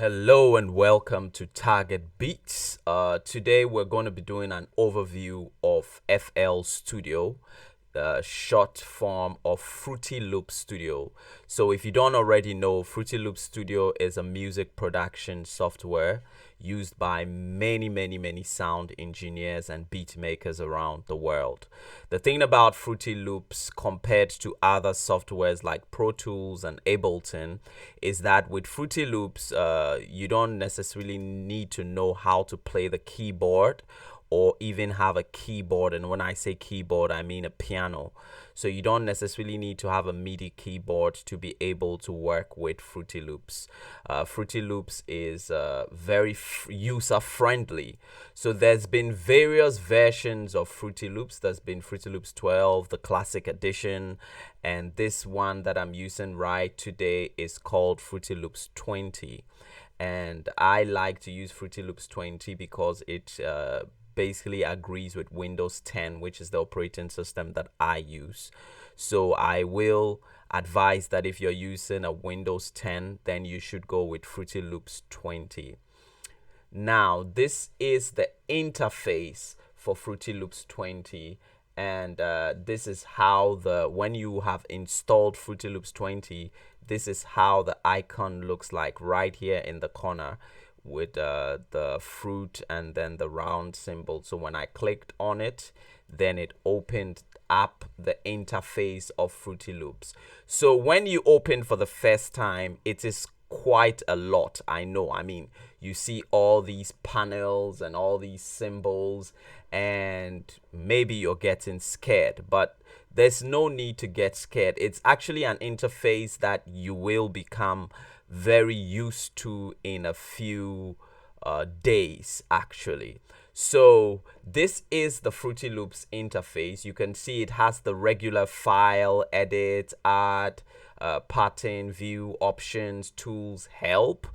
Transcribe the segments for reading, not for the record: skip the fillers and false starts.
Hello and welcome to Target Beats. Today we're going to be doing an overview of FL Studio, the short form of Fruity Loop Studio. So if you don't already know, Fruity Loop Studio is a music production software used by many sound engineers and beat makers around the world. The thing about Fruity Loops compared to other softwares like Pro Tools and Ableton is that with Fruity Loops, you don't necessarily need to know how to play the keyboard or even have a keyboard. And when I say keyboard, I mean a piano. So you don't necessarily need to have a MIDI keyboard to be able to work with Fruity Loops. Fruity Loops is very user friendly. So there's been various versions of Fruity Loops. There's been Fruity Loops 12, the classic edition, and this one that I'm using right today is called Fruity Loops 20. And I like to use Fruity Loops 20 because it basically agrees with Windows 10, which is the operating system that I use. So I will advise that if you're using a Windows 10, then you should go with Fruity Loops 20. Now, this is the interface for Fruity Loops 20, and this is how when you have installed Fruity Loops 20, this is how the icon looks like right here in the corner with the fruit and then the round symbol. So when I clicked on it, then it opened up the interface of Fruity Loops. So when you open for the first time, it is quite a lot. I know. I mean, you see all these panels and all these symbols, and maybe you're getting scared, but there's no need to get scared. It's actually an interface that you will become very used to in a few days, actually. So this is the Fruity Loops interface. You can see it has the regular file, edit, add, pattern, view, options, tools, help.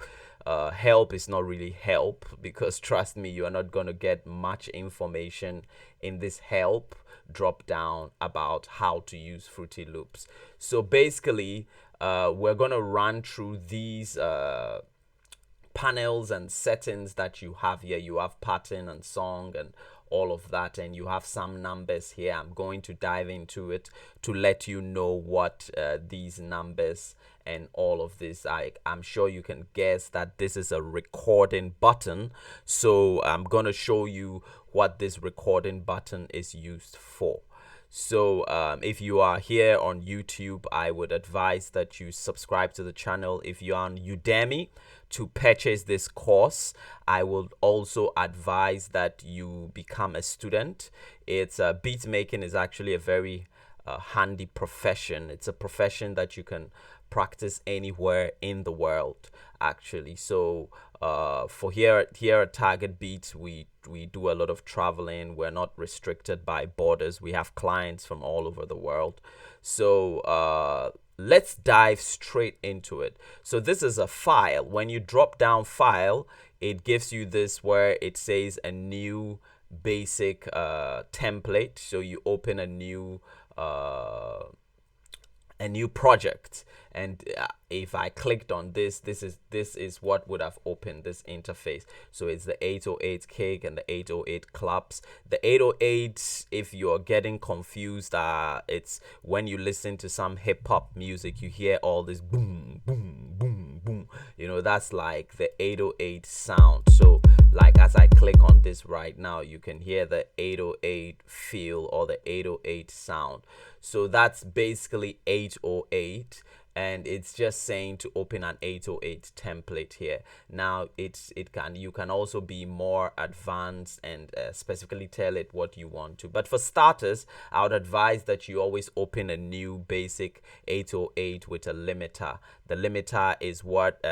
Help is not really help because trust me, you are not going to get much information in this help drop down about how to use Fruity Loops. So basically, we're going to run through these panels and settings that you have here. You have pattern and song and all of that, and you have some numbers here. I'm going to dive into it to let you know what these numbers and all of this. I'm sure you can guess that this is a recording button, so I'm gonna show you what this recording button is used for. So if you are here on YouTube, I would advise that you subscribe to the channel. If you're on Udemy to purchase this course, I would also advise that you become a student. It's beat making is actually a very handy profession. It's a profession that you can practice anywhere in the world, actually. So for here at Target Beats, we do a lot of traveling. We're not restricted by borders. We have clients from all over the world. So let's dive straight into it. So this is a file. When you drop down file, it gives you this where it says a new basic template. So you open a new project, and if I clicked on this is what would have opened this interface. So it's the 808 cake and the 808 claps. The 808, if you're getting confused, it's when you listen to some hip-hop music, you hear all this boom boom boom boom, that's like the 808 sound. So like as I click on this right now, you can hear the 808 feel or the 808 sound. So that's basically 808, and it's just saying to open an 808 template here. Now you can also be more advanced and specifically tell it what you want to. But for starters, I would advise that you always open a new basic 808 with a limiter. The limiter is what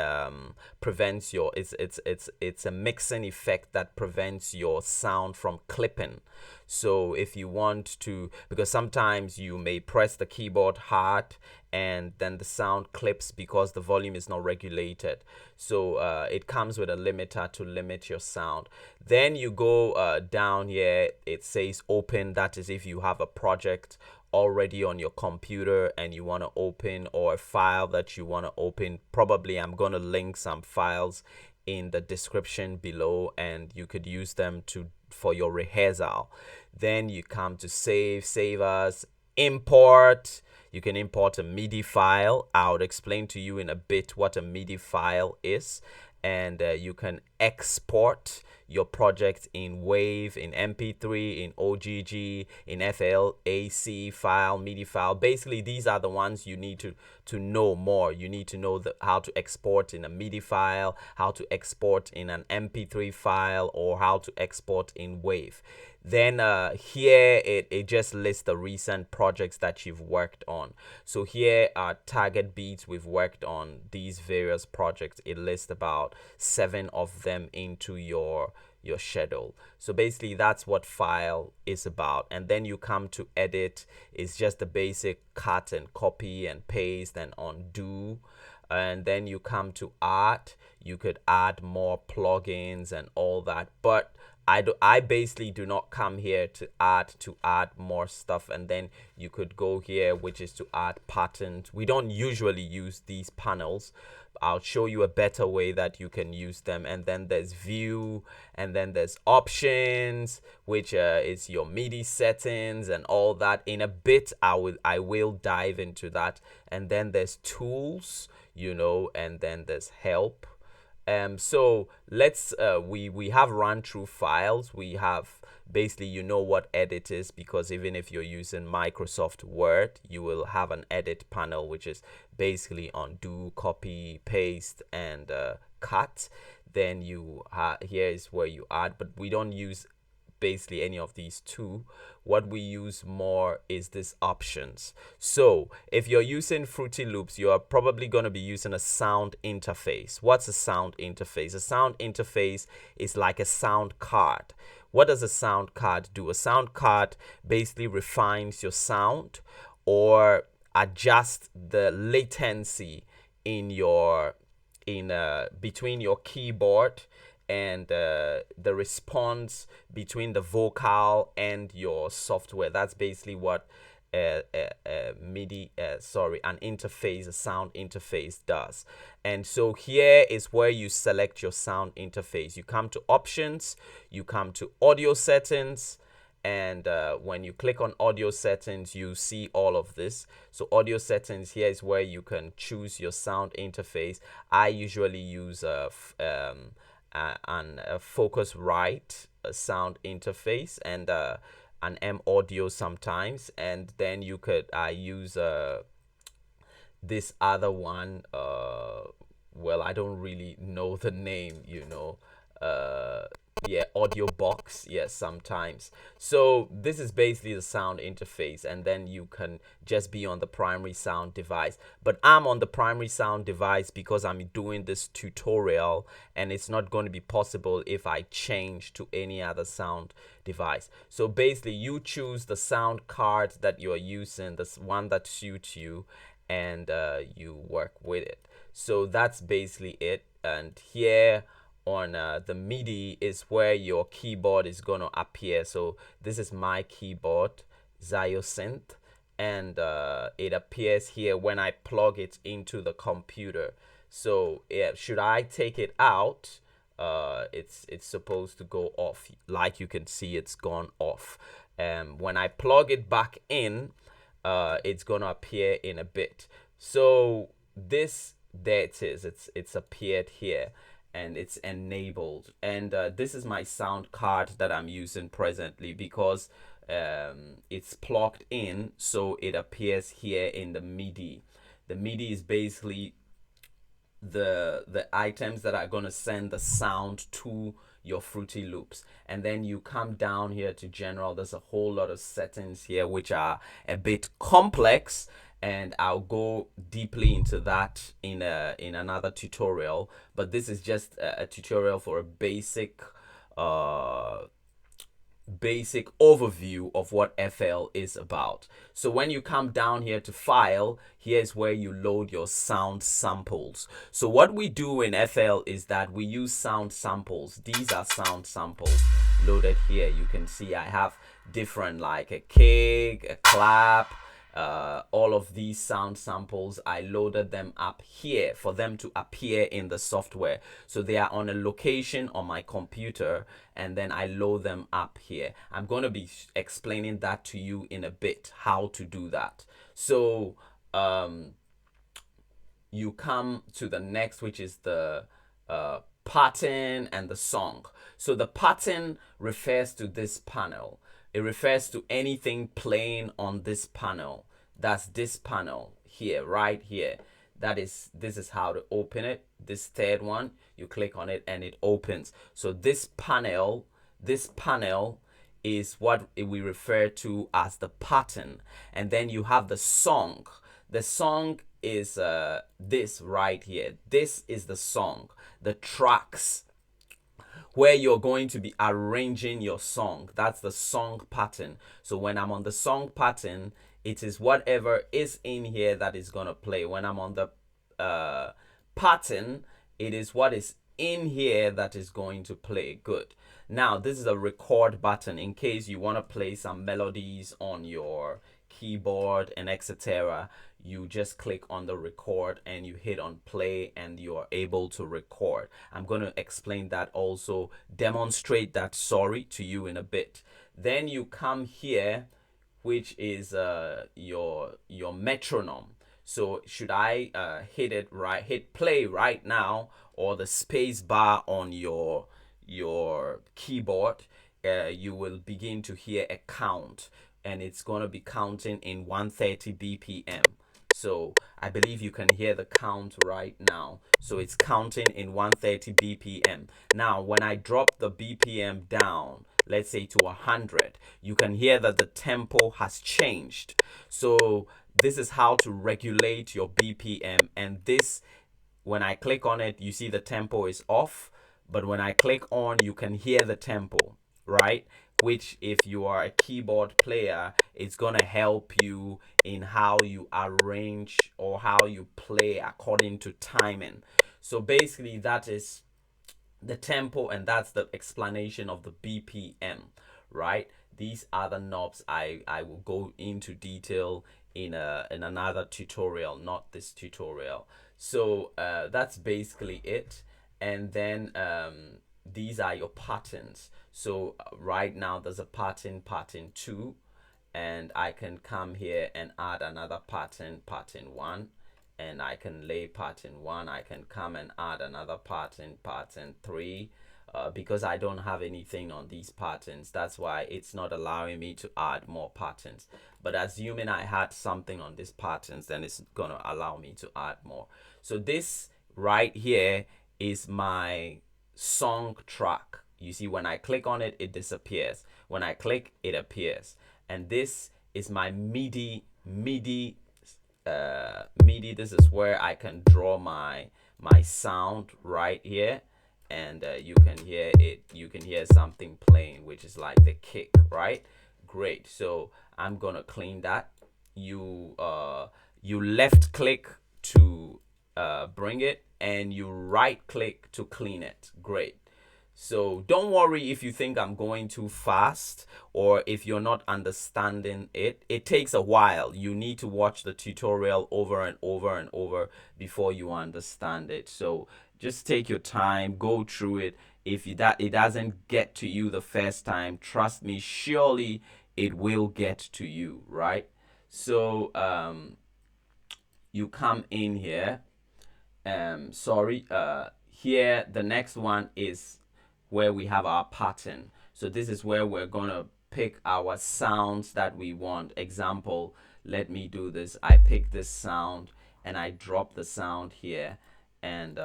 prevents your it's a mixing effect that prevents your sound from clipping. So if you want to, because sometimes you may press the keyboard hard and then the sound clips because the volume is not regulated. So it comes with a limiter to limit your sound. Then you go down here, it says open. That is if you have a project already on your computer and you want to open, or a file that you want to open, probably I'm going to link some files in the description below, and you could use them for your rehearsal. Then you come to save as, import. You can import a MIDI file. I'll explain to you in a bit what a MIDI file is. And you can export your project in WAV, in MP3, in OGG, in FLAC file, MIDI file. Basically, these are the ones you need to know more. You need to know how to export in a MIDI file, how to export in an MP3 file, or how to export in WAV. Then here it just lists the recent projects that you've worked on. So here are Target Beats. We've worked on these various projects. It lists about 7 of them into your schedule. So basically that's what file is about. And then you come to edit. It's just the basic cut and copy and paste and undo. And then you come to add. You could add more plugins and all that, but I basically do not come here to add more stuff. And then you could go here, which is to add patterns. We don't usually use these panels. I'll show you a better way that you can use them. And then there's view, and then there's options, which is your MIDI settings and all that. In a bit, I will dive into that. And then there's tools, and then there's help. So let's we have run through files. We have basically, what edit is, because even if you're using Microsoft Word, you will have an edit panel, which is basically undo, copy, paste, and cut. Then here is where you add, but we don't use basically any of these two. What we use more is this options. So if you're using Fruity Loops, you're probably going to be using a sound interface. What's a sound interface? A sound interface is like a sound card. What does a sound card do? A sound card basically refines your sound or adjusts the latency in between your keyboard and the response between the vocal and your software. That's basically what an interface, a sound interface does. And so here is where you select your sound interface. You come to options, you come to audio settings, and when you click on audio settings, you see all of this. So audio settings, here is where you can choose your sound interface. I usually use a Focusrite sound interface, and an M Audio sometimes. And then you could use this other one. Well, I don't really know the name, Audio Box, yes, sometimes. So this is basically the sound interface, and then you can just be on the primary sound device. But I'm on the primary sound device because I'm doing this tutorial, and it's not going to be possible if I change to any other sound device. So basically you choose the sound card that you're using, the one that suits you, and you work with it. So that's basically it. And here on the MIDI is where your keyboard is going to appear. So this is my keyboard, Zyosynth, and it appears here when I plug it into the computer. So should I take it out, it's supposed to go off. Like you can see, it's gone off. When I plug it back in, it's going to appear in a bit. So there it is. It's appeared here, and it's enabled. And this is my sound card that I'm using presently, because it's plugged in, so it appears here in the MIDI. The MIDI is basically the items that are going to send the sound to your Fruity Loops. And then you come down here to general. There's a whole lot of settings here which are a bit complex, and I'll go deeply into that in another tutorial. But this is just a tutorial for a basic overview of what FL is about. So when you come down here to file, here's where you load your sound samples. So what we do in FL is that we use sound samples. These are sound samples loaded here. You can see I have different, like a kick, a clap, all of these sound samples, I loaded them up here for them to appear in the software. So they are on a location on my computer, and then I load them up here. I'm going to be explaining that to you in a bit, how to do that. So you come to the next, which is the pattern and the song. So the pattern refers to this panel. It refers to anything playing on this panel. That's this panel here, right here. This is how to open it. This third one, you click on it and it opens. So this panel is what we refer to as the pattern. And then you have the song. The song is this right here. This is the song, the tracks where you're going to be arranging your song. That's the song pattern. So when I'm on the song pattern, it is whatever is in here that is going to play. When I'm on the pattern, it is what is in here that is going to play. Good. Now, this is a record button in case you want to play some melodies on your keyboard and etc. You just click on the record and you hit on play and you are able to record. I'm going to explain that, also demonstrate that, to you in a bit. Then you come here, which is your metronome. So should I hit play right now, or the space bar on your keyboard, you will begin to hear a count, and it's going to be counting in 130 BPM. So I believe you can hear the count right now. So it's counting in 130 BPM. Now, when I drop the BPM down, let's say to 100, you can hear that the tempo has changed. So this is how to regulate your BPM. And this, when I click on it, you see the tempo is off. But when I click on, you can hear the tempo, right? Which, if you are a keyboard player, it's going to help you in how you arrange or how you play according to timing. So basically, that is the tempo, and that's the explanation of the BPM, right? These are the knobs. I will go into detail in another tutorial, not this tutorial. So that's basically it. And then these are your patterns. So right now there's a pattern 2, and I can come here and add another pattern 1, and I can lay pattern 1. I can come and add another pattern 3, because I don't have anything on these patterns. That's why it's not allowing me to add more patterns. But assuming I had something on these patterns, then it's gonna allow me to add more. So this right here is my song track. You see, when I click on it, it disappears. When I click, it appears. And this is my MIDI. MIDI. This is where I can draw my sound right here, and you can hear it. You can hear something playing, which is like the kick, right? Great. So I'm gonna clean that. You left click to bring it, and you right click to clean it. Great. So don't worry if you think I'm going too fast, or if you're not understanding it. It takes a while. You need to watch the tutorial over and over and over before you understand it. So just take your time, go through it. If it doesn't get to you the first time, trust me, surely it will get to you, right? So you come in here. Here the next one is where we have our pattern. So this is where we're gonna pick our sounds that we want. Example, let me do this. I pick this sound and I drop the sound here, and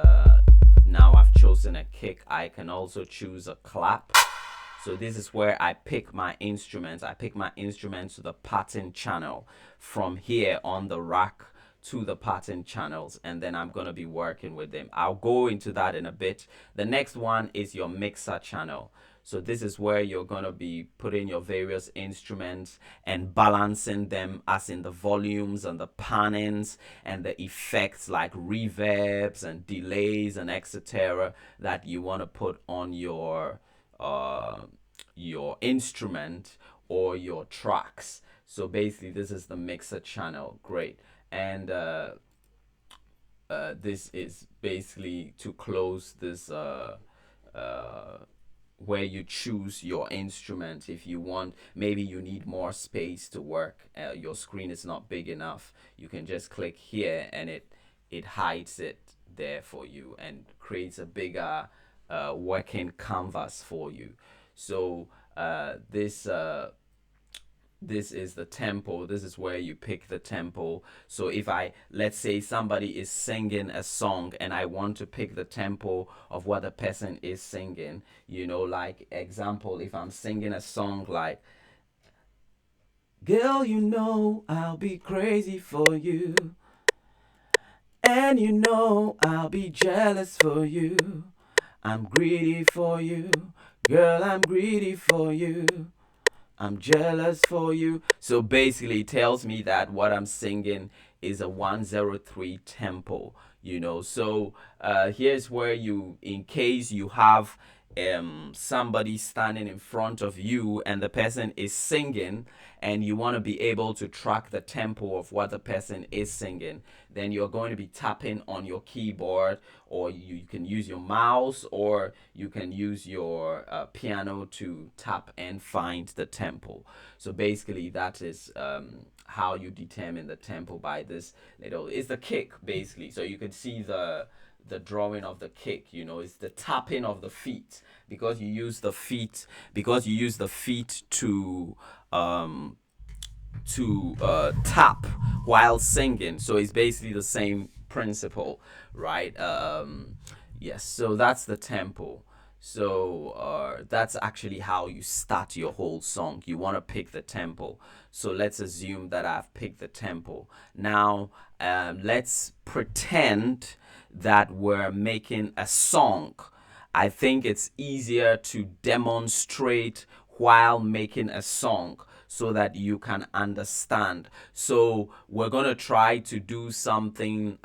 now I've chosen a kick. I can also choose a clap. So this is where I pick my instruments. I pick my instruments to the pattern channel from here on the rack to the pattern channels, and then I'm going to be working with them. I'll go into that in a bit. The next one is your mixer channel. So this is where you're going to be putting your various instruments and balancing them, as in the volumes and the pannings and the effects like reverbs and delays and etc. that you want to put on your instrument or your tracks. So basically, this is the mixer channel. Great. And this is basically to close this uh, where you choose your instrument. If you want, maybe you need more space to work, your screen is not big enough, you can just click here and it hides it there for you and creates a bigger working canvas for you. So this is the tempo. This is where you pick the tempo. So if let's say somebody is singing a song and I want to pick the tempo of what the person is singing, like example, if I'm singing a song like, girl, I'll be crazy for you, and I'll be jealous for you, I'm greedy for you, girl, I'm greedy for you, I'm jealous for you. So basically, it tells me that what I'm singing is a 103 tempo, So here's where in case you have somebody standing in front of you and the person is singing and you want to be able to track the tempo of what the person is singing, then you're going to be tapping on your keyboard, or you can use your mouse, or you can use your piano to tap and find the tempo. So basically, that is how you determine the tempo by this it's the kick basically. So you can see the drawing of the kick, it's the tapping of the feet, because you use the feet to tap while singing. So it's basically the same principle, right? Yes, so that's the tempo. So that's actually how you start your whole song. You want to pick the tempo. So let's assume that I've picked the tempo. Now let's pretend that we're making a song. I think it's easier to demonstrate while making a song so that you can understand. So we're going to try to do something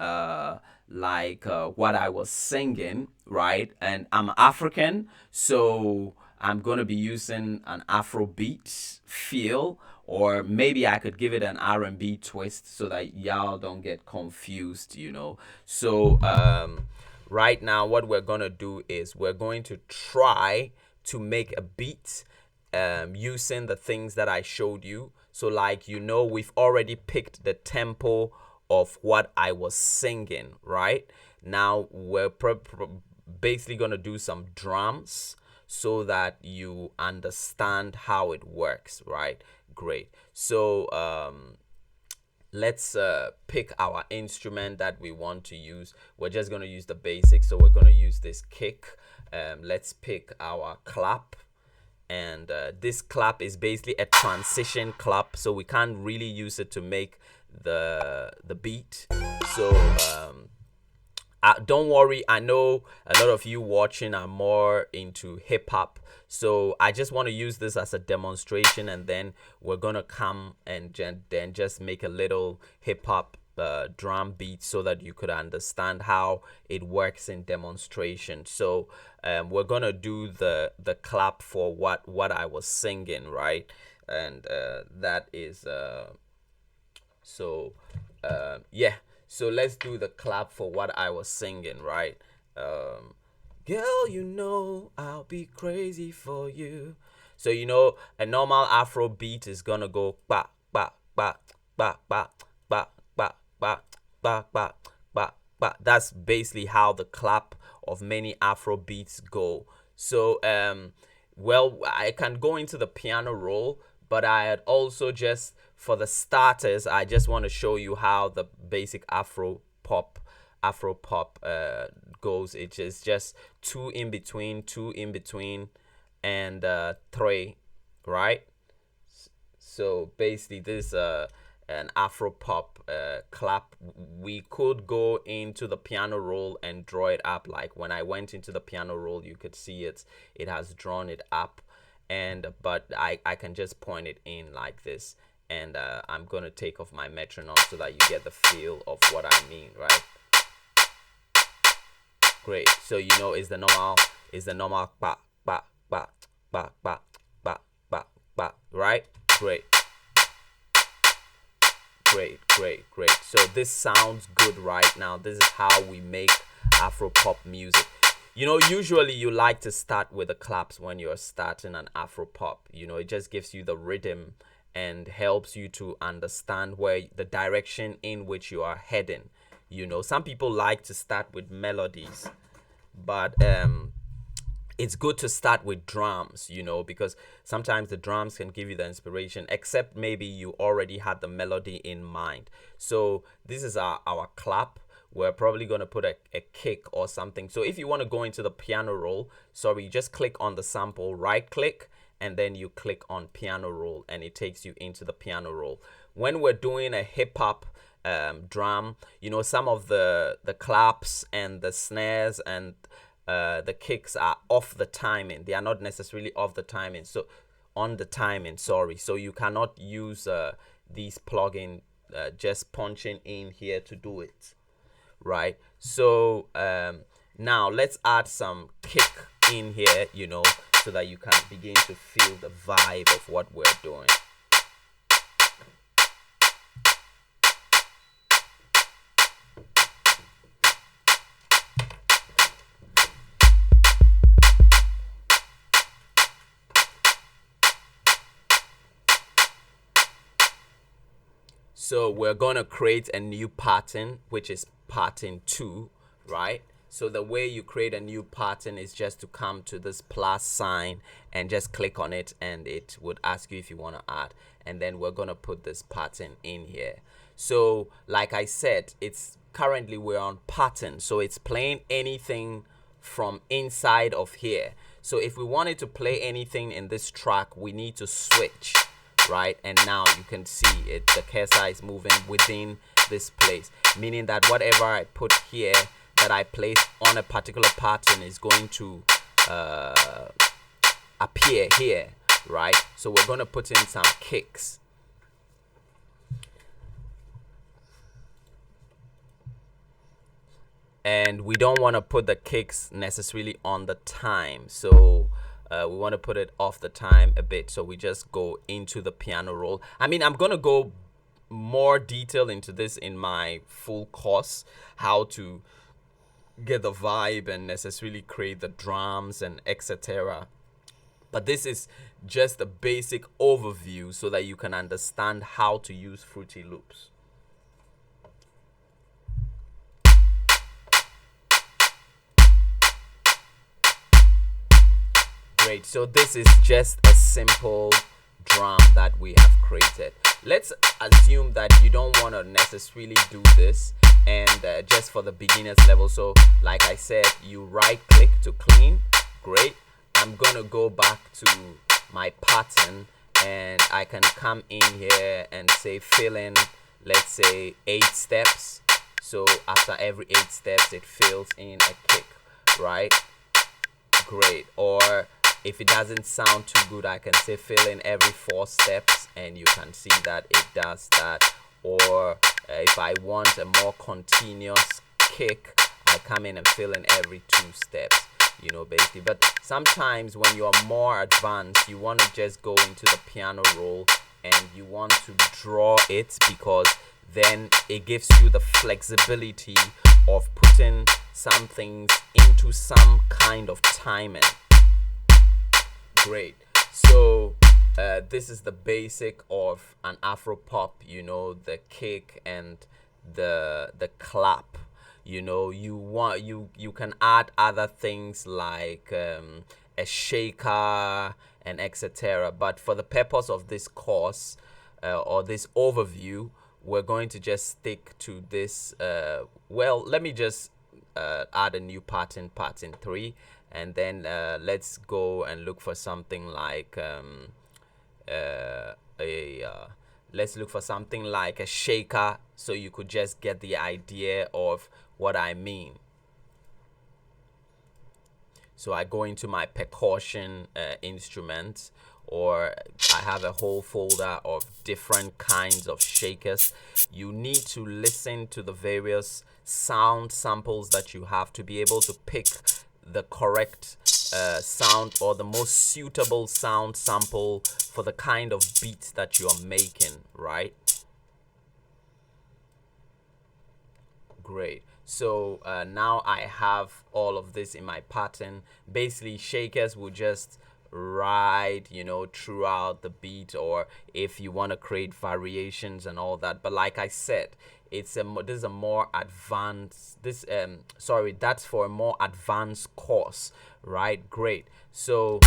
like what I was singing, right? And I'm African, so I'm going to be using an Afrobeat feel, or maybe I could give it an R&B twist so that y'all don't get confused, So right now, what we're going to do is we're going to try to make a beat using the things that I showed you. So like, we've already picked the tempo of what I was singing, right? Now we're basically going to do some drums so that you understand how it works, right? Great. So let's pick our instrument that we want to use. We're just going to use the basics, so we're going to use this kick. Let's pick our clap. And this clap is basically a transition clap, so we can't really use it to make the beat. So don't worry, I know a lot of you watching are more into hip-hop, so I just want to use this as a demonstration, and then we're gonna come and then just make a little hip-hop drum beat so that you could understand how it works in demonstration. So we're gonna do the clap for what I was singing, right? And that is yeah. So let's do the clap for what I was singing, right? Girl, I'll be crazy for you. So a normal Afro beat is gonna go ba ba ba ba ba ba ba ba ba ba ba ba. That's basically how the clap of many Afro beats go. So well, I can go into the piano roll, but I had also just, for the starters, I just want to show you how the basic Afro pop goes. It is just two in between, and three, right? So basically, this an Afro pop clap. We could go into the piano roll and draw it up. Like when I went into the piano roll, you could see it has drawn it up, but I can just point it in like this, and I'm gonna take off my metronome so that you get the feel of what I mean, right? Great. So is the normal ba ba ba ba ba ba ba ba, right? Great. Great. So this sounds good right now. This is how we make Afro pop music. Usually you like to start with the claps when you're starting an Afro pop. It just gives you the rhythm and helps you to understand where the direction in which you are heading. Some people like to start with melodies, but it's good to start with drums, because sometimes the drums can give you the inspiration, except maybe you already had the melody in mind. So this is our clap. We're probably going to put a kick or something. So if you want to go into the piano roll, you just click on the sample, right click, and then you click on piano roll, and it takes you into the piano roll. When we're doing a hip hop drum, some of the claps and the snares and the kicks are off the timing. They are not necessarily off the timing. So on the timing, So you cannot use these plugin just punching in here to do it, right? So now let's add some kick in here, so that you can begin to feel the vibe of what we're doing. So we're going to create a new pattern, which is pattern 2, right? So the way you create a new pattern is just to come to this plus sign and just click on it, and it would ask you if you want to add. And then we're going to put this pattern in here. So like I said, currently we're on pattern. So it's playing anything from inside of here. So if we wanted to play anything in this track, we need to switch. Right, and now you can see it, the cursor is moving within this place, meaning that whatever I put here that I place on a particular pattern is going to appear here, right? So we're going to put in some kicks. And we don't want to put the kicks necessarily on the time, so we want to put it off the time a bit. So we just go into the piano roll. I'm going to go more detail into this in my full course, how to get the vibe and necessarily create the drums and etc. But this is just a basic overview so that you can understand how to use Fruity Loops. Great. So this is just a simple drum that we have created. Let's assume that you don't want to necessarily do this, and just for the beginners level. So like I said, you right click to clean. Great. I'm gonna go back to my pattern, and I can come in here and say fill in, let's say 8 steps. So after every 8 steps it fills in a kick, right? Great. Or if it doesn't sound too good, I can say fill in every 4 steps, and you can see that it does that. Or if I want a more continuous kick, I come in and fill in every 2 steps, basically. But sometimes when you're more advanced, you want to just go into the piano roll and you want to draw it, because then it gives you the flexibility of putting some things into some kind of timing. Great. So this is the basic of an Afro pop, the kick and the clap. You can add other things like a shaker and etc. But for the purpose of this course or this overview, we're going to just stick to this. Let me just add a new pattern 3. And then let's go and look for something like let's look for something like a shaker, so you could just get the idea of what I mean. So I go into my percussion instruments, or I have a whole folder of different kinds of shakers. You need to listen to the various sound samples that you have to be able to pick the correct sound, or the most suitable sound sample for the kind of beat that you are making, right? Great. So now I have all of this in my pattern. Basically, shakers will just ride, throughout the beat, or if you want to create variations and all that. But like I said, this is a more advanced that's for a more advanced course, right? Great. So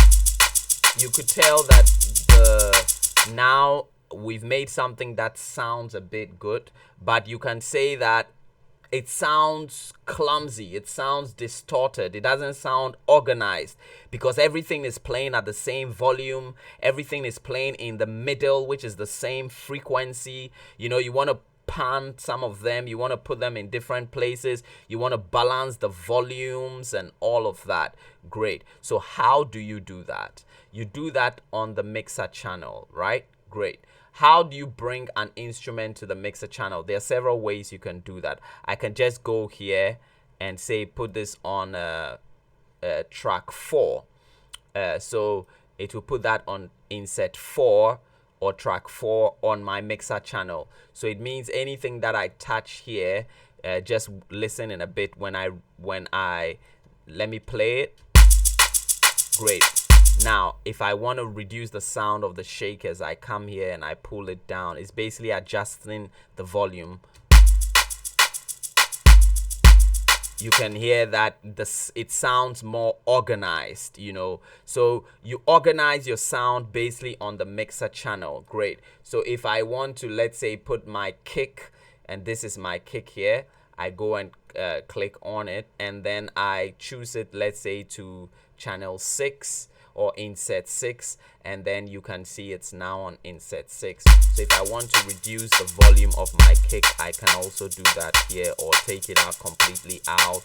you could tell that now we've made something that sounds a bit good, but you can say that it sounds clumsy, it sounds distorted, it doesn't sound organized, because everything is playing at the same volume, everything is playing in the middle, which is the same frequency. You want to pan some of them, you want to put them in different places, you want to balance the volumes and all of that. Great. So how do you do that? You do that on the mixer channel, right? Great. How do you bring an instrument to the mixer channel? There are several ways you can do that. I can just go here and say put this on track 4. So it will put that on insert 4 or track 4 on my mixer channel. So it means anything that I touch here, just listen in a bit when I let me play it. Great. Now, if I want to reduce the sound of the shakers, I come here and I pull it down. It's basically adjusting the volume. You can hear that it sounds more organized, So you organize your sound basically on the mixer channel. Great. So if I want to, let's say, put my kick, and this is my kick here, I go and click on it, and then I choose it, let's say, to channel 6 or insert 6, and then you can see it's now on insert 6. So if I want to reduce the volume of my kick, I can also do that here, or take it out completely out,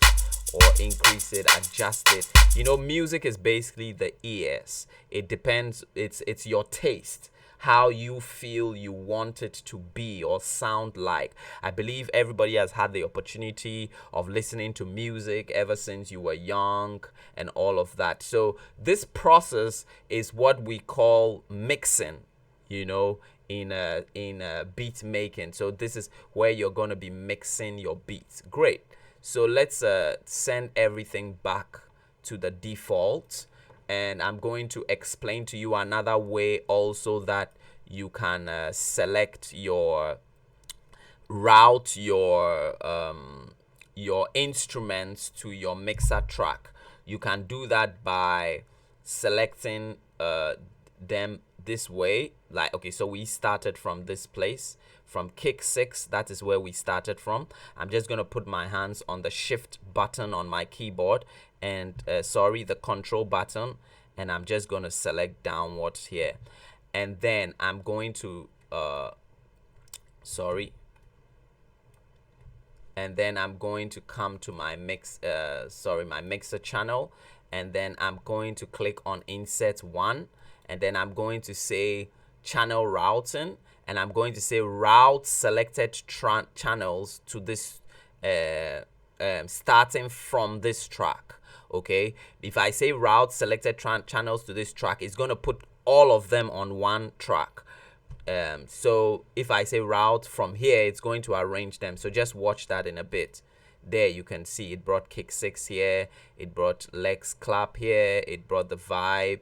or increase it, adjust it. Music is basically the ears. It depends, it's your taste, how you feel you want it to be or sound like. I believe everybody has had the opportunity of listening to music ever since you were young and all of that. So this process is what we call mixing, in beat making. So this is where you're going to be mixing your beats. Great. So let's send everything back to the default. And I'm going to explain to you another way also that you can select route your instruments to your mixer track. You can do that by selecting them this way. So we started from this place, from kick 6. That is where we started from. I'm just going to put my hands on the shift button on my keyboard, and the control button, and I'm just going to select downwards here, and then I'm going to and then I'm going to come to my my mixer channel, and then I'm going to click on insert 1, and then I'm going to say channel routing, and I'm going to say route selected channels to this starting from this track. Okay, if I say route selected channels to this track, it's going to put all of them on one track. So if I say route from here, it's going to arrange them. So just watch that in a bit. There you can see it brought kick 6 here, it brought Lex clap here, it brought the vibe,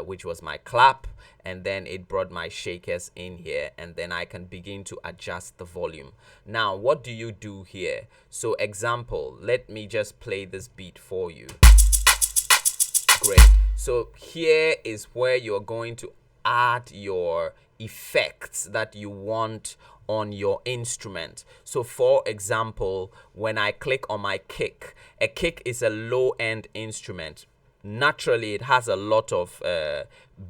which was my clap, and then it brought my shakers in here, and then I can begin to adjust the volume. Now, what do you do here? So example, let me just play this beat for you. Great. So here is where you're going to add your effects that you want on your instrument. So for example, when I click on my kick, a kick is a low-end instrument. Naturally, it has a lot of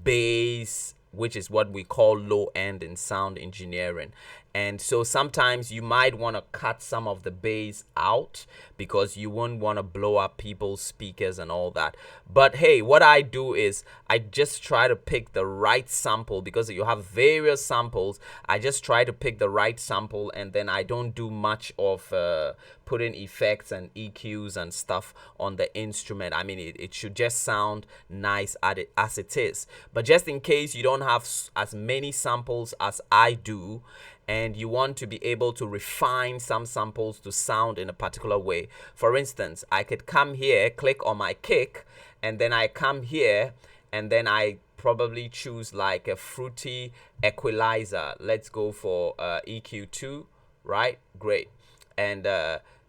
bass, which is what we call low end in sound engineering. And so sometimes you might want to cut some of the bass out because you won't want to blow up people's speakers and all that. But hey, what I do is I just try to pick the right sample, because you have various samples. I just try to pick the right sample, and then I don't do much of putting effects and EQs and stuff on the instrument. I mean, it should just sound nice as it is. But just in case you don't have as many samples as I do, and you want to be able to refine some samples to sound in a particular way. For instance, I could come here, click on my kick, and then I come here, and then I probably choose like a fruity equalizer. Let's go for EQ2, right? Great. And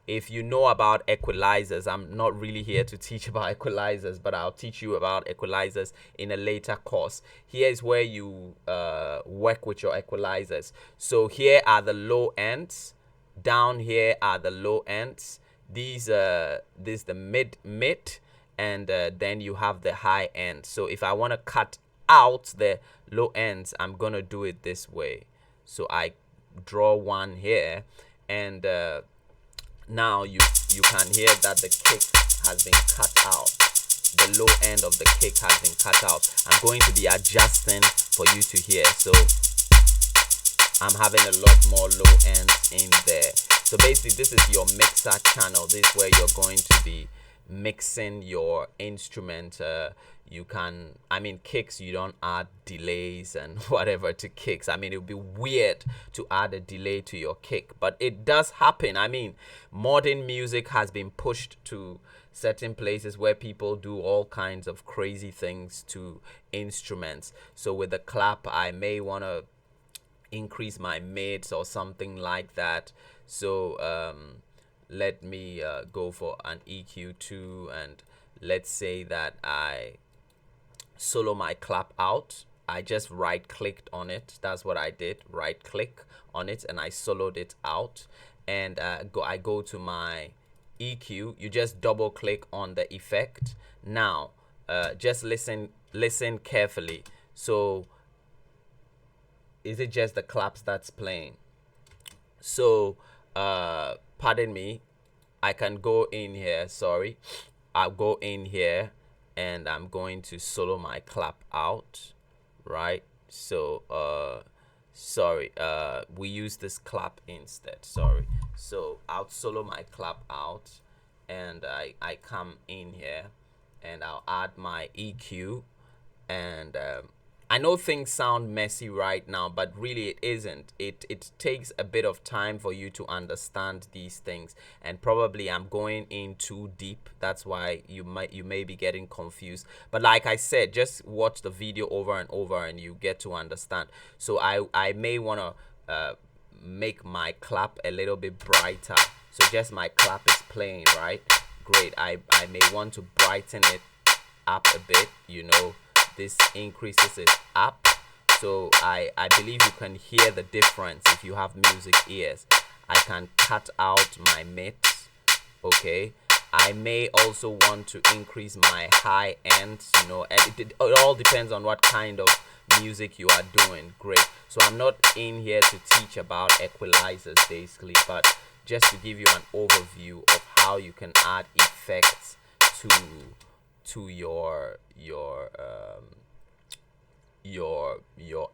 if you know about equalizers, I'm not really here to teach about equalizers, but I'll teach you about equalizers in a later course. Here is where you work with your equalizers. So here are the low ends. Down here are the low ends. This is the mid, and then you have the high end. So if I want to cut out the low ends, I'm gonna do it this way. So I draw one here, and now you can hear that the kick has been cut out. The low end of the kick has been cut out. I'm going to be adjusting for you to hear. So I'm having a lot more low ends in there. So basically, this is your mixer channel. This is where you're going to be mixing your instrument. You can, I mean, kicks, you don't add delays and whatever to kicks. I mean, it would be weird to add a delay to your kick, but it does happen. I mean, modern music has been pushed to certain places where people do all kinds of crazy things to instruments. So with the clap, I may want to increase my mids or something like that. So let me go for an EQ2, and let's say that I solo my clap out. I just right clicked on it. That's what I did, right click on it, and I soloed it out. And I go to my EQ. You just double click on the effect. Now just listen carefully. So is it just the claps that's playing? So pardon me, I can go in here. Sorry, I'll go in here, and I'm going to solo my clap out, right? So sorry, we use this clap instead. Sorry. So I'll solo my clap out, and I come in here, and I'll add my EQ. And I know things sound messy right now, but really it isn't. It takes a bit of time for you to understand these things, and probably I'm going in too deep. That's why you may be getting confused. But like I said, just watch the video over and over, and you get to understand. So I may want to make my clap a little bit brighter. So just my clap is playing, right? Great. I may want to brighten it up a bit, this increases it up. So I believe you can hear the difference if you have music ears. I can cut out my mids. Okay, I may also want to increase my high ends, and it all depends on what kind of music you are doing. Great. So I'm not in here to teach about equalizers basically, but just to give you an overview of how you can add effects to your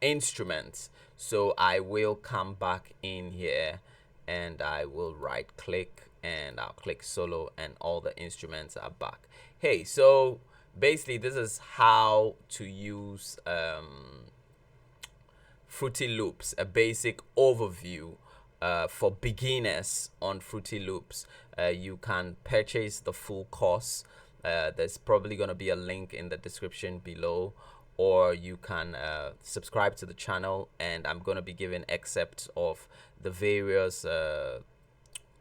instruments. So I will come back in here, and I will right click, and I'll click solo, and all the instruments are back. Hey, so basically this is how to use Fruity Loops, a basic overview for beginners on Fruity Loops. You can purchase the full course. There's probably going to be a link in the description below, or you can subscribe to the channel, and I'm going to be giving excerpts of the various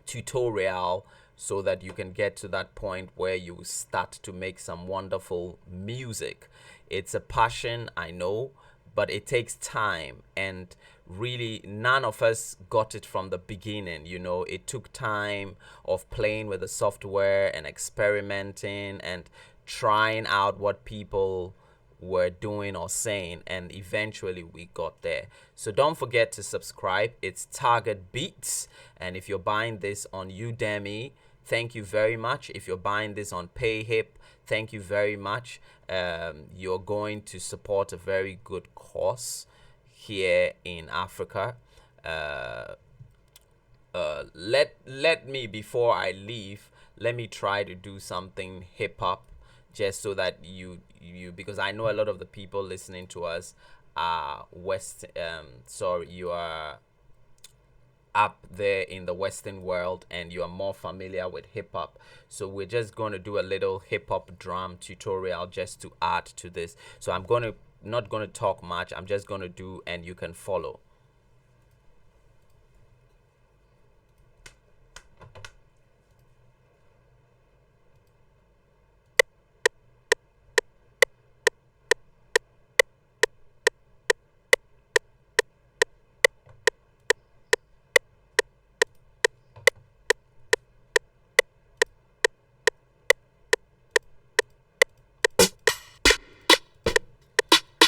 tutorial, so that you can get to that point where you start to make some wonderful music. It's a passion, I know, but it takes time, and really none of us got it from the beginning. It took time of playing with the software and experimenting and trying out what people were doing or saying, and eventually we got there. So don't forget to subscribe. It's Target Beats, and if you're buying this on Udemy, thank you very much. If you're buying this on PayHip, thank you very much. You're going to support a very good cause here in Africa. Let me, before I leave, let me try to do something hip hop, just so that you because I know a lot of the people listening to us are you are up there in the Western world and you are more familiar with hip hop. So we're just going to do a little hip hop drum tutorial just to add to this. So I'm going to not going to talk much. I'm just going to do and you can follow.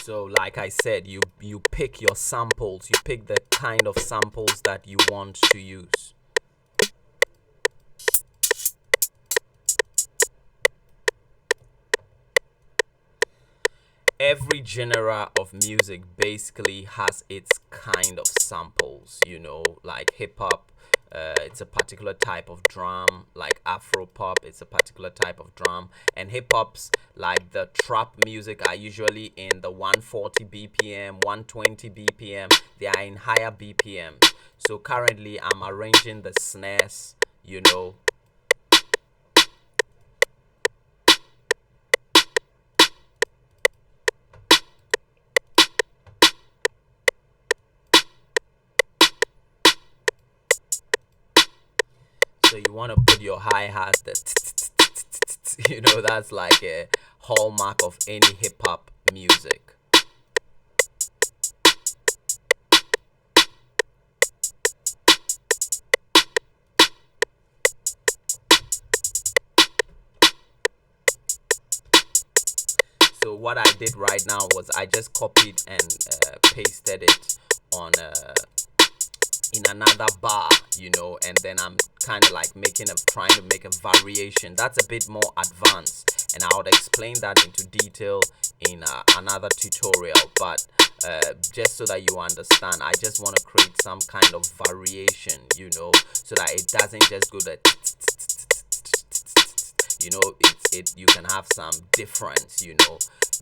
So like I said, you pick your samples, you pick the kind of samples that you want to use. Every genre of music basically has its kind of samples, like hip hop. It's a particular type of drum, like Afro pop, it's a particular type of drum. And hip hops, like the trap music, are usually in the 140 BPM, 120 BPM, they are in higher BPM. So currently, I'm arranging the snares, you know. So you want to put your hi-hat, that's like a hallmark of any hip-hop music. So what I did right now was I just copied and pasted it on in another bar, and then I'm kind of like trying to make a variation that's a bit more advanced, and I would explain that into detail in another tutorial. But just so that you understand, I just want to create some kind of variation, so that it doesn't just go that, you can have some difference,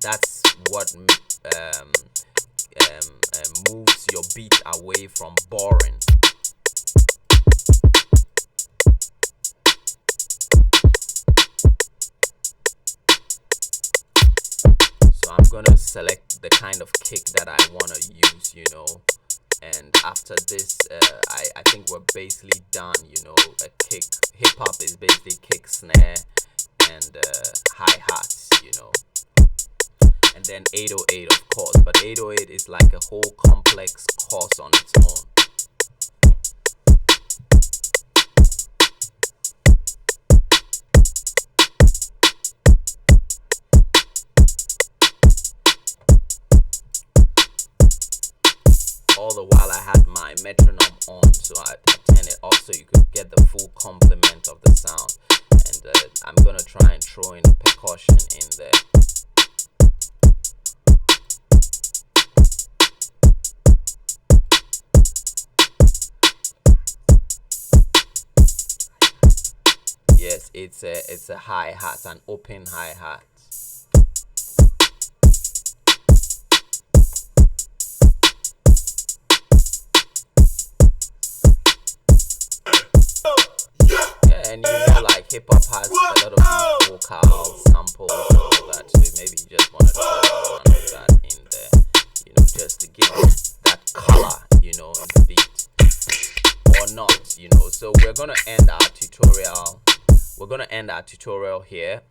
that's what moves your beat away from boring. So I'm gonna select the kind of kick that I want to use, and after this I think we're basically done. A kick, hip hop is basically kick, snare, and hi-hats, and then 808, of course, but 808 is like a whole complex course on its own. All the while I had my metronome on, so I turned it off so you could get the full complement of the sound. And I'm gonna try and throw in percussion in there. Yes, it's a hi-hat, an open hi-hat. Yeah, and like hip hop has a lot of these vocal samples and all that, so maybe you just want to throw one of that in there, just to give it that color, in the beat, or not, So we're gonna end our tutorial. We're gonna end our tutorial here.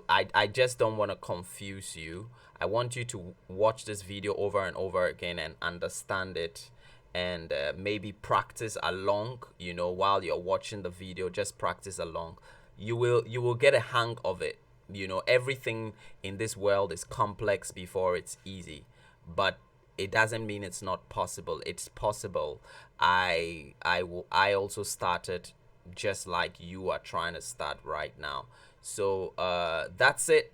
I just don't want to confuse you. I want you to watch this video over and over again and understand it, and maybe practice along, while you're watching the video. Just practice along. You will get a hang of it. Everything in this world is complex before it's easy, but it doesn't mean it's not possible. It's possible. I also started just like you are trying to start right now. So that's it.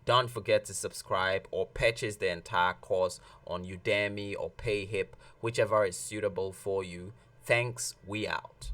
Don't forget to subscribe or purchase the entire course on Udemy or PayHip, whichever is suitable for you. Thanks. We out.